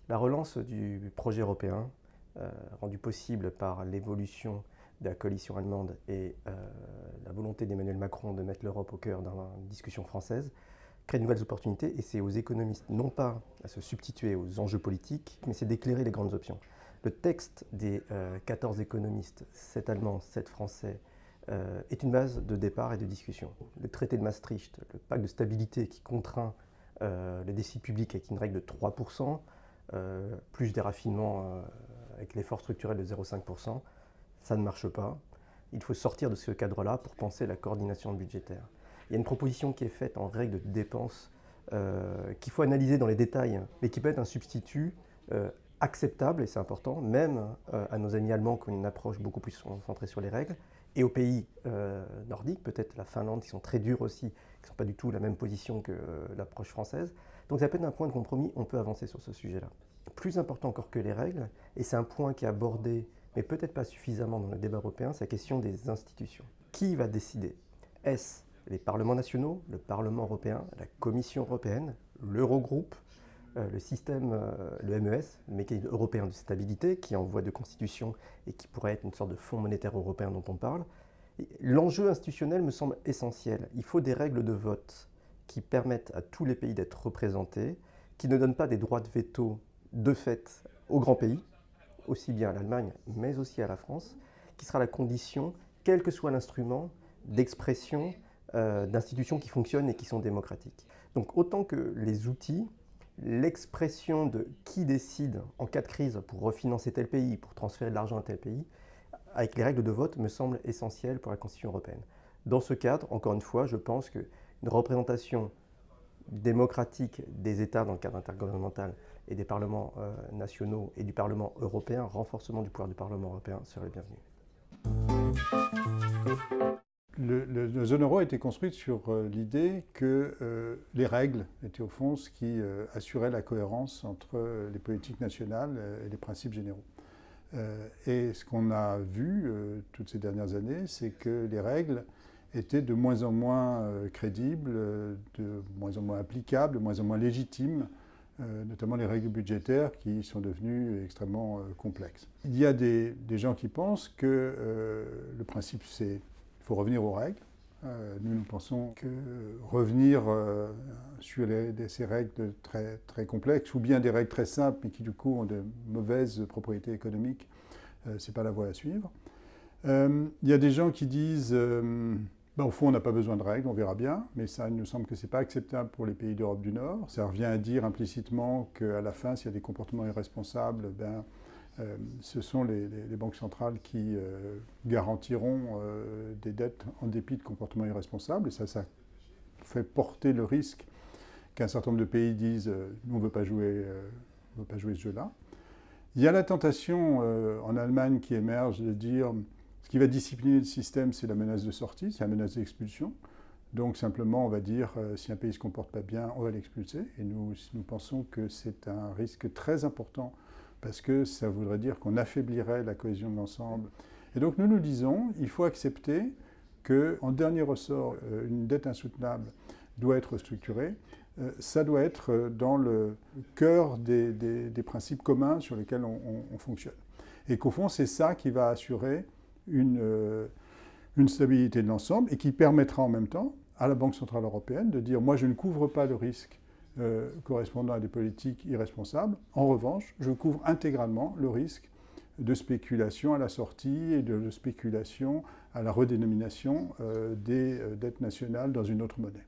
La relance du projet européen, rendue possible par l'évolution de la coalition allemande et la volonté d'Emmanuel Macron de mettre l'Europe au cœur d'une discussion française, crée de nouvelles opportunités et c'est aux économistes non pas à se substituer aux enjeux politiques, mais c'est d'éclairer les grandes options. Le texte des 14 économistes, 7 Allemands, 7 Français, est une base de départ et de discussion. Le traité de Maastricht, le pacte de stabilité qui contraint le déficit public avec une règle de 3%, plus des raffinements avec l'effort structurel de 0,5%, ça ne marche pas. Il faut sortir de ce cadre-là pour penser la coordination budgétaire. Il y a une proposition qui est faite en règle de dépenses qu'il faut analyser dans les détails, mais qui peut être un substitut acceptable, et c'est important, même à nos amis allemands qui ont une approche beaucoup plus centrée sur les règles, et aux pays nordiques, peut-être la Finlande, qui sont très durs aussi, qui ne sont pas du tout la même position que l'approche française. Donc ça peut être un point de compromis, on peut avancer sur ce sujet-là. Plus important encore que les règles, et c'est un point qui est abordé, mais peut-être pas suffisamment dans le débat européen, c'est la question des institutions. Qui va décider? Est-ce les parlements nationaux, le Parlement européen, la Commission européenne, l'Eurogroupe, le système, le MES, le mécanisme européen de stabilité, qui est en voie de constitution et qui pourrait être une sorte de fonds monétaire européen dont on parle? L'enjeu institutionnel me semble essentiel. Il faut des règles de vote qui permettent à tous les pays d'être représentés, qui ne donnent pas des droits de veto de fait aux grands pays, aussi bien à l'Allemagne, mais aussi à la France, qui sera la condition, quel que soit l'instrument, d'expression d'institutions qui fonctionnent et qui sont démocratiques. Donc autant que les outils, l'expression de qui décide en cas de crise pour refinancer tel pays, pour transférer de l'argent à tel pays, avec les règles de vote, me semble essentiel pour la Constitution européenne. Dans ce cadre, encore une fois, je pense qu'une représentation démocratique des États dans le cadre intergouvernemental et des parlements nationaux et du Parlement européen, renforcement du pouvoir du Parlement européen serait bienvenu. La zone euro a été construite sur l'idée que les règles étaient au fond ce qui assurait la cohérence entre les politiques nationales et les principes généraux. Et ce qu'on a vu toutes ces dernières années, c'est que les règles étaient de moins en moins crédibles, de moins en moins applicables, de moins en moins légitimes, notamment les règles budgétaires qui sont devenues extrêmement complexes. Il y a des gens qui pensent que le principe c'est qu'il faut revenir aux règles. Nous pensons que revenir sur ces règles très, très complexes, ou bien des règles très simples, mais qui du coup ont de mauvaises propriétés économiques, ce n'est pas la voie à suivre. Il y a des gens qui disent au fond, on n'a pas besoin de règles, on verra bien, mais ça, il nous semble que ce n'est pas acceptable pour les pays d'Europe du Nord. Ça revient à dire implicitement qu'à la fin, s'il y a des comportements irresponsables, ce sont les banques centrales qui garantiront des dettes en dépit de comportements irresponsables. Et ça fait porter le risque qu'un certain nombre de pays disent nous, on ne veut pas jouer ce jeu-là. Il y a la tentation en Allemagne qui émerge de dire ce qui va discipliner le système, c'est la menace de sortie, c'est la menace d'expulsion. Donc simplement, on va dire, si un pays ne se comporte pas bien, on va l'expulser. Et nous pensons que c'est un risque très important parce que ça voudrait dire qu'on affaiblirait la cohésion de l'ensemble. Et donc nous disons, il faut accepter qu'en dernier ressort, une dette insoutenable doit être structurée. Ça doit être dans le cœur des principes communs sur lesquels on fonctionne. Et qu'au fond, c'est ça qui va assurer une stabilité de l'ensemble et qui permettra en même temps à la Banque centrale européenne de dire « moi, je ne couvre pas le risque correspondant à des politiques irresponsables. En revanche, je couvre intégralement le risque de spéculation à la sortie et de spéculation à la redénomination des dettes nationales dans une autre monnaie. »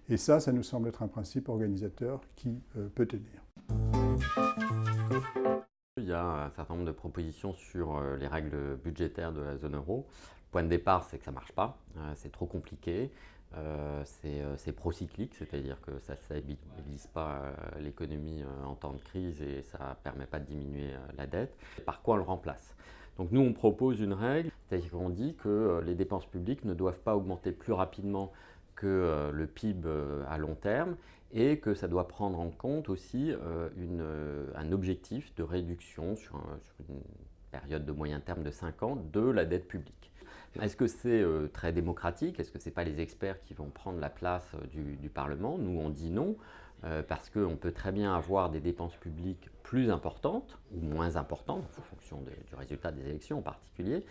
Et ça nous semble être un principe organisateur qui peut tenir. Il y a un certain nombre de propositions sur les règles budgétaires de la zone euro. Le point de départ, c'est que ça ne marche pas, c'est trop compliqué, c'est procyclique, c'est-à-dire que ça ne stabilise pas l'économie en temps de crise et ça ne permet pas de diminuer la dette. Par quoi on le remplace? Donc nous, on propose une règle, c'est-à-dire qu'on dit que les dépenses publiques ne doivent pas augmenter plus rapidement que le PIB à long terme et que ça doit prendre en compte aussi un objectif de réduction sur une période de moyen terme de 5 ans de la dette publique. Est-ce que c'est très démocratique? Est-ce que ce n'est pas les experts qui vont prendre la place du Parlement? Nous, on dit non. parce qu'on peut très bien avoir des dépenses publiques plus importantes ou moins importantes, en fonction du résultat des élections en particulier,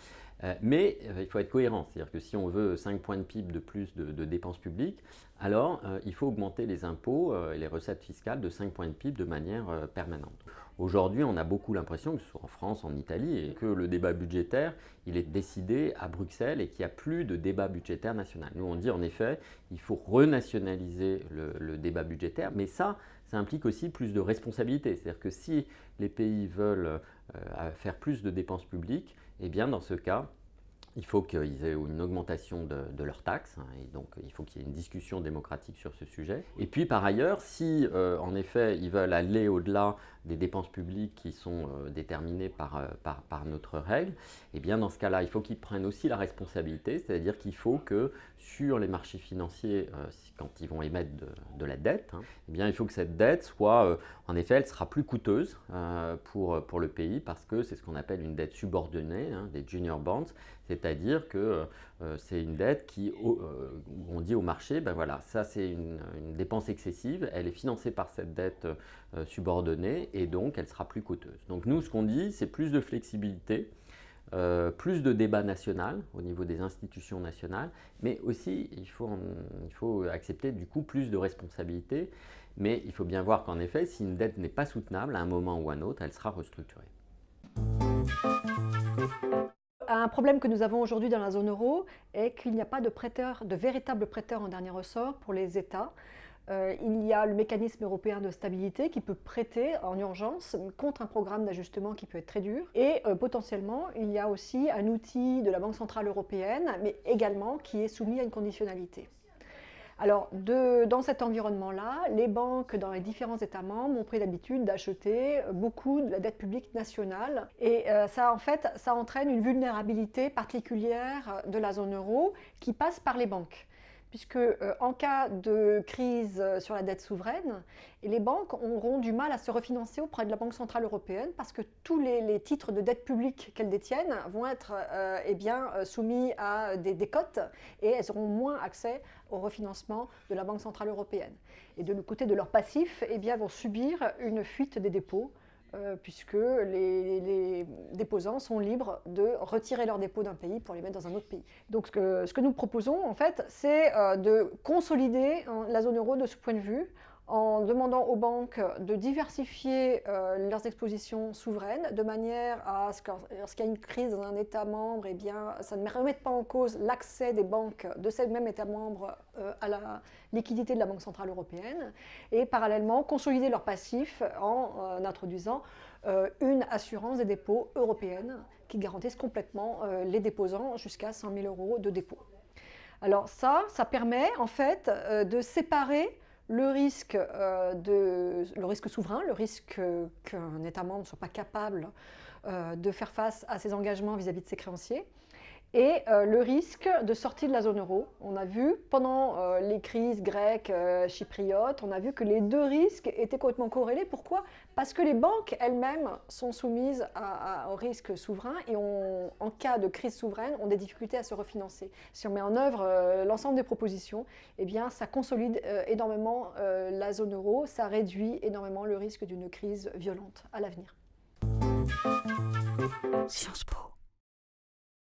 mais il faut être cohérent, c'est-à-dire que si on veut 5 points de PIB de plus de dépenses publiques, alors il faut augmenter les impôts et les recettes fiscales de 5 points de PIB de manière permanente. Aujourd'hui, on a beaucoup l'impression, que ce soit en France, en Italie, et que le débat budgétaire, il est décidé à Bruxelles et qu'il n'y a plus de débat budgétaire national. Nous, on dit en effet, il faut renationaliser le débat budgétaire, mais ça implique aussi plus de responsabilité. C'est-à-dire que si les pays veulent faire plus de dépenses publiques, eh bien dans ce cas, il faut qu'ils aient une augmentation de leurs taxes, hein, et donc il faut qu'il y ait une discussion démocratique sur ce sujet. Et puis par ailleurs, si en effet ils veulent aller au-delà des dépenses publiques qui sont déterminées par notre règle, eh bien dans ce cas-là, il faut qu'ils prennent aussi la responsabilité, c'est-à-dire qu'il faut que sur les marchés financiers, quand ils vont émettre de la dette, hein, eh bien il faut que cette dette soit, en effet, elle sera plus coûteuse pour le pays parce que c'est ce qu'on appelle une dette subordonnée, hein, des junior bonds. C'est-à-dire que c'est une dette où on dit au marché, ben voilà, ça c'est une dépense excessive, elle est financée par cette dette subordonnée et donc elle sera plus coûteuse. Donc nous, ce qu'on dit, c'est plus de flexibilité, plus de débat national au niveau des institutions nationales, mais aussi il faut accepter du coup plus de responsabilité, mais il faut bien voir qu'en effet, si une dette n'est pas soutenable, à un moment ou à un autre, elle sera restructurée. Un problème que nous avons aujourd'hui dans la zone euro est qu'il n'y a pas de véritables prêteurs en dernier ressort pour les États. Il y a le mécanisme européen de stabilité qui peut prêter en urgence contre un programme d'ajustement qui peut être très dur. Et potentiellement, il y a aussi un outil de la Banque centrale européenne, mais également qui est soumis à une conditionnalité. Alors, dans cet environnement-là, les banques dans les différents États membres ont pris l'habitude d'acheter beaucoup de la dette publique nationale. Et ça entraîne une vulnérabilité particulière de la zone euro qui passe par les banques. Puisque en cas de crise sur la dette souveraine, les banques auront du mal à se refinancer auprès de la Banque centrale européenne parce que tous les titres de dette publique qu'elles détiennent vont être soumis à des cotes et elles auront moins accès au refinancement de la Banque centrale européenne. Et de l'autre côté de leurs passifs, vont subir une fuite des dépôts puisque les déposants sont libres de retirer leurs dépôts d'un pays pour les mettre dans un autre pays. Donc ce que nous proposons, en fait, c'est de consolider la zone euro de ce point de vue en demandant aux banques de diversifier leurs expositions souveraines de manière à ce que lorsqu'il y a une crise dans un État membre, ça ne remette pas en cause l'accès des banques de ce même État membre à la liquidité de la Banque centrale européenne et parallèlement consolider leurs passifs en introduisant une assurance des dépôts européenne qui garantisse complètement les déposants jusqu'à 100 000 € de dépôt. Alors ça permet en fait de séparer le risque souverain, le risque qu'un État membre ne soit pas capable de faire face à ses engagements vis-à-vis de ses créanciers, et le risque de sortie de la zone euro. On a vu pendant les crises grecques, chypriotes, on a vu que les deux risques étaient complètement corrélés. Pourquoi ? Parce que les banques elles-mêmes sont soumises au risque souverain et en cas de crise souveraine, ont des difficultés à se refinancer. Si on met en œuvre l'ensemble des propositions, ça consolide énormément la zone euro, ça réduit énormément le risque d'une crise violente à l'avenir. Sciences Po.